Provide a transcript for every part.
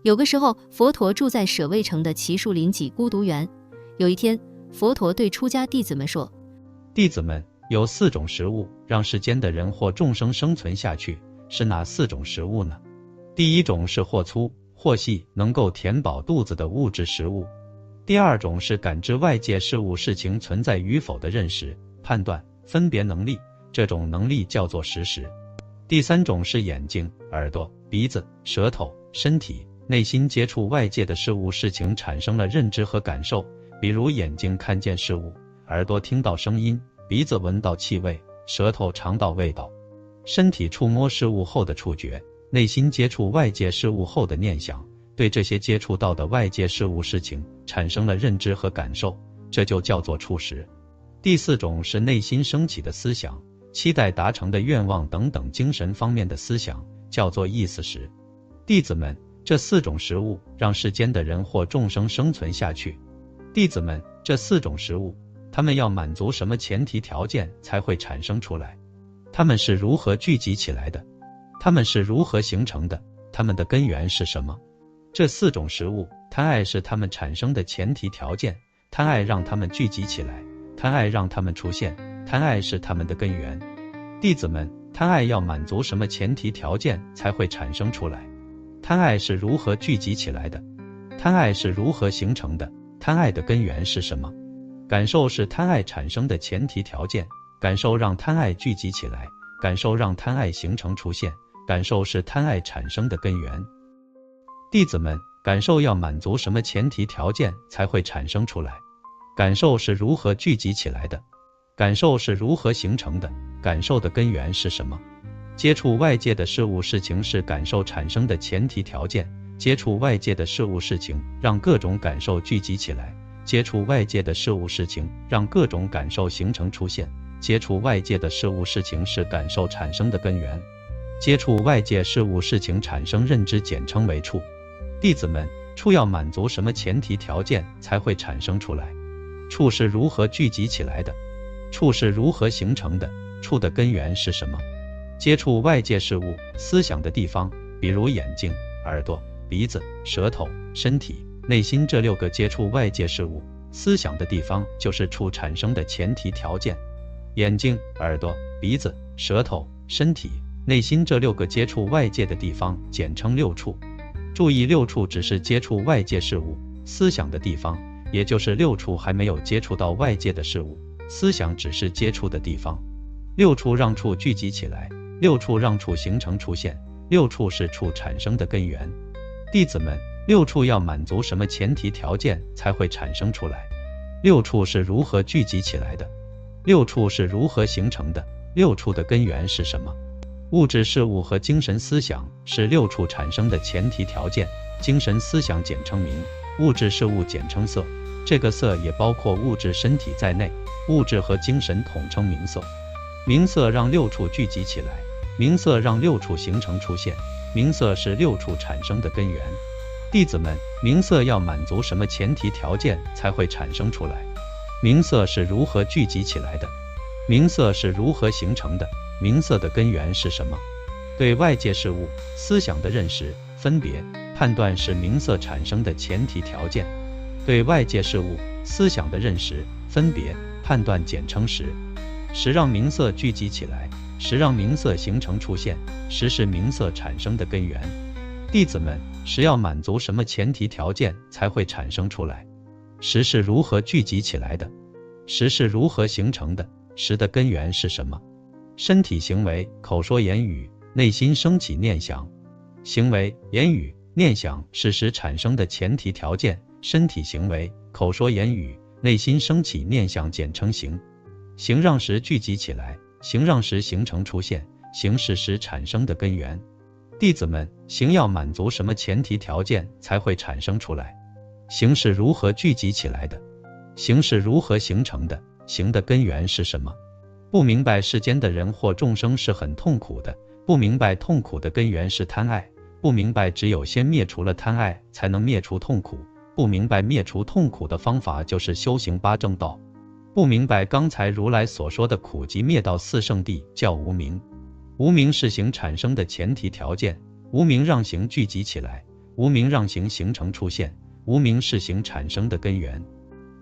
有个时候，佛陀住在舍卫城的奇树林脊孤独园。有一天，佛陀对出家弟子们说：弟子们，有4种食物让世间的人或众生生存下去，是哪4种食物呢？第一种是或粗或细，能够填饱肚子的物质食物。第二种是感知外界事物事情存在与否的认识、判断、分别能力，这种能力叫做识时。第三种是眼睛、耳朵、鼻子、舌头、身体、内心接触外界的事物事情产生了认知和感受，比如眼睛看见事物，耳朵听到声音，鼻子闻到气味，舌头尝到味道，身体触摸事物后的触觉，内心接触外界事物后的念想，对这些接触到的外界事物事情产生了认知和感受，这就叫做触识。第4种是内心升起的思想，期待达成的愿望等等精神方面的思想，叫做意识识。弟子们，这4种食物让世间的人或众生生存下去。弟子们，这4种食物，他们要满足什么前提条件才会产生出来？他们是如何聚集起来的？他们是如何形成的？他们的根源是什么？这4种食物，贪爱是他们产生的前提条件，贪爱让他们聚集起来，贪爱让他们出现，贪爱是他们的根源。弟子们，贪爱要满足什么前提条件才会产生出来？贪爱是如何聚集起来的？贪爱是如何形成的？贪爱的根源是什么？感受是贪爱产生的前提条件，感受让贪爱聚集起来，感受让贪爱形成出现，感受是贪爱产生的根源。弟子们，感受要满足什么前提条件才会产生出来？感受是如何聚集起来的？感受是如何形成的？感受的根源是什么？接触外界的事物事情是感受产生的前提条件，接触外界的事物事情让各种感受聚集起来，接触外界的事物事情让各种感受形成出现，接触外界的事物事情是感受产生的根源，接触外界事物事情产生认知简称为触。弟子们，触要满足什么前提条件才会产生出来？触是如何聚集起来的？触是如何形成的？触的根源是什么？接触外界事物思想的地方，比如眼睛、耳朵、鼻子、舌头、身体、内心这6个接触外界事物思想的地方，就是触产生的前提条件。眼睛、耳朵、鼻子、舌头、身体、内心这6个接触外界的地方简称6处。注意，6处只是接触外界事物思想的地方，也就是6处还没有接触到外界的事物思想，只是接触的地方。6处让处聚集起来，6处让处形成出现，6处是处产生的根源。弟子们，6处要满足什么前提条件才会产生出来？6处是如何聚集起来的？6处是如何形成的？6处的根源是什么？物质事物和精神思想是6处产生的前提条件，精神思想简称名，物质事物简称色，这个色也包括物质身体在内，物质和精神统称名色。名色让6处聚集起来，名色让6处形成出现，名色是6处产生的根源。弟子们，名色要满足什么前提条件才会产生出来？名色是如何聚集起来的？名色是如何形成的？名色的根源是什么？对外界事物思想的认识、分别、判断是名色产生的前提条件。对外界事物思想的认识、分别、判断简称识。识让名色聚集起来，识让名色形成出现，识是名色产生的根源。弟子们，识要满足什么前提条件才会产生出来？识是如何聚集起来的？识是如何形成的？识的根源是什么？身体行为、口说言语、内心升起念想。行为、言语、念想是识产生的前提条件，身体行为、口说言语、内心升起念想简称行。行让识聚集起来，行让识形成出现，行是识产生的根源。弟子们，行要满足什么前提条件才会产生出来？行是如何聚集起来的？行是如何形成的？行的根源是什么？不明白世间的人或众生是很痛苦的，不明白痛苦的根源是贪爱，不明白只有先灭除了贪爱才能灭除痛苦，不明白灭除痛苦的方法就是修行八正道，不明白刚才如来所说的苦集灭道四圣谛叫无明。无明是行产生的前提条件，无明让行聚集起来，无明让行形成出现，无明是行产生的根源。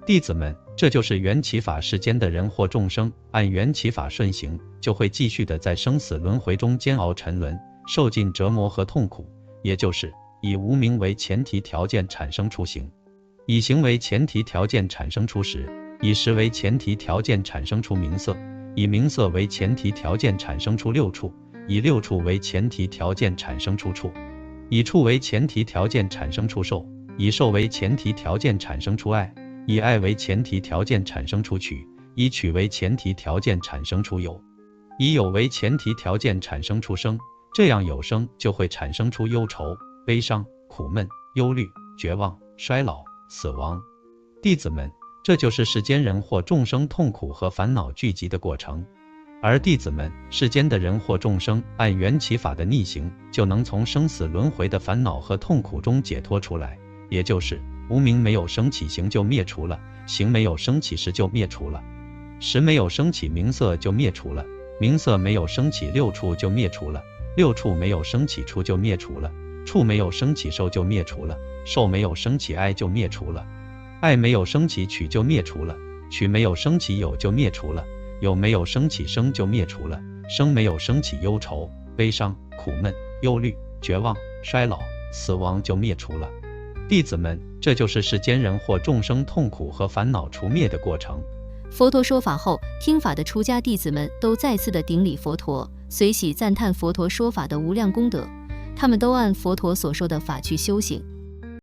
弟子们，这就是缘起法世间的人或众生，按缘起法顺行，就会继续的在生死轮回中煎熬沉沦，受尽折磨和痛苦，也就是以无明为前提条件产生出行，以行为前提条件产生出识，以识为前提条件产生出名色，以名色为前提条件产生出六处，以六处为前提条件产生出处，以处为前提条件产生出受，以受为前提条件产生出爱，以爱为前提条件产生出取，以取为前提条件产生出有，以有为前提条件产生出生。这样有生就会产生出忧愁、悲伤、苦闷、忧虑、绝望、衰老、死亡。弟子们，这就是世间人或众生痛苦和烦恼聚集的过程。而弟子们，世间的人或众生按缘起法的逆行，就能从生死轮回的烦恼和痛苦中解脱出来，也就是无明没有升起行就灭除了，行没有升起识就灭除了，识没有升起名色就灭除了，名色没有升起六处就灭除了，六处没有升起处就灭除了，处没有升起受就灭除了，受没有升起爱就灭除了，爱没有升起取就灭除了，取没有升起有就灭除了，有没有升起生就灭除了，生没有升起忧愁、悲伤、苦闷、忧虑、绝望、衰老、死亡就灭除了。弟子们，这就是世间人或众生痛苦和烦恼除灭的过程。佛陀说法后，听法的出家弟子们都再次的顶礼佛陀，随喜赞叹佛陀说法的无量功德。他们都按佛陀所说的法去修行，